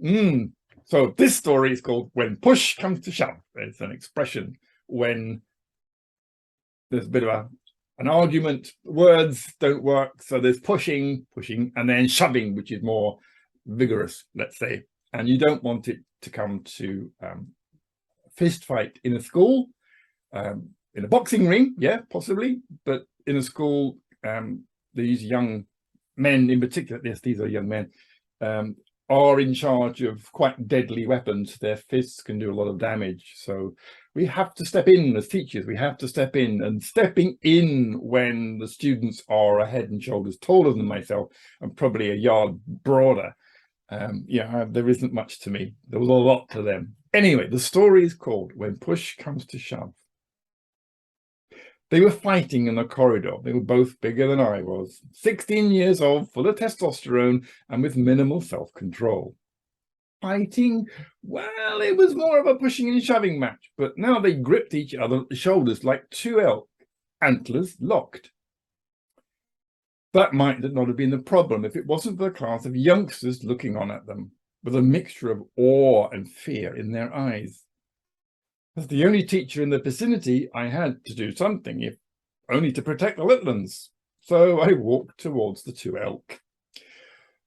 So this story is called When Push Comes to Shove. It's an expression when there's a bit of an argument, words don't work, so there's pushing, and then shoving, which is more vigorous, let's say. And you don't want it to come to fist fight in a school, in a boxing ring, yeah, possibly, but in a school, these young men in particular, yes, these are young men, are in charge of quite deadly weapons. Their fists can do a lot of damage. So we have to step in as teachers. We have to step in, and stepping in when the students are a head and shoulders taller than myself and probably a yard broader. There isn't much to me. There was a lot to them. Anyway, the story is called When Push Comes to Shove. They were fighting in the corridor. They were both bigger than I was, 16 years old, full of testosterone and with minimal self-control. Fighting? Well, it was more of a pushing and shoving match, but now they gripped each other at the shoulders like two elk, antlers locked. That might not have been the problem if it wasn't for the class of youngsters looking on at them, with a mixture of awe and fear in their eyes. As the only teacher in the vicinity, I had to do something, if only to protect the Litlands. So I walked towards the two elk.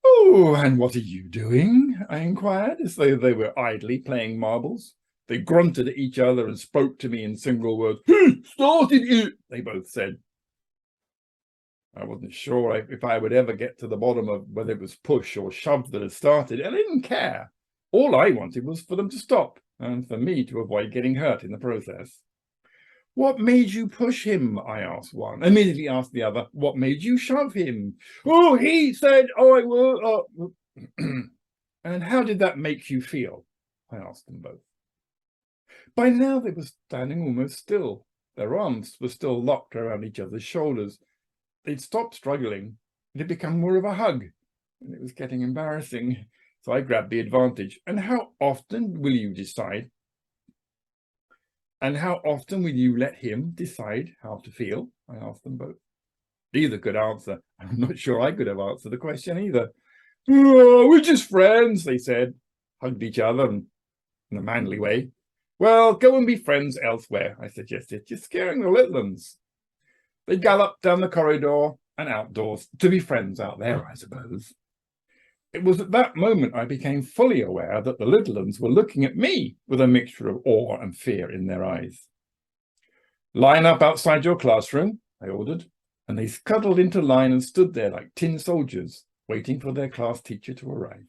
"Oh, and what are you doing?" I inquired, as though they were idly playing marbles. They grunted at each other and spoke to me in single words. "Who started it?" they both said. I wasn't sure if I would ever get to the bottom of whether it was push or shove that had started, and I didn't care. All I wanted was for them to stop, and for me to avoid getting hurt in the process. "What made you push him?" I asked one. Immediately asked the other, "What made you shove him?" "Oh, he said, I will." "And how did that make you feel?" I asked them both. By now they were standing almost still. Their arms were still locked around each other's shoulders. They'd stopped struggling. It had become more of a hug, and it was getting embarrassing. So I grabbed the advantage. "And how often will you decide? And how often will you let him decide how to feel?" I asked them both. Neither could answer. I'm not sure I could have answered the question either. "Oh, we're just friends," they said, hugged each other in a manly way. "Well, go and be friends elsewhere," I suggested. "You're scaring the Litlands." They galloped down the corridor and outdoors to be friends out there, I suppose. It was at that moment I became fully aware that the Litlands were looking at me with a mixture of awe and fear in their eyes. "Line up outside your classroom," I ordered, and they scuttled into line and stood there like tin soldiers, waiting for their class teacher to arrive.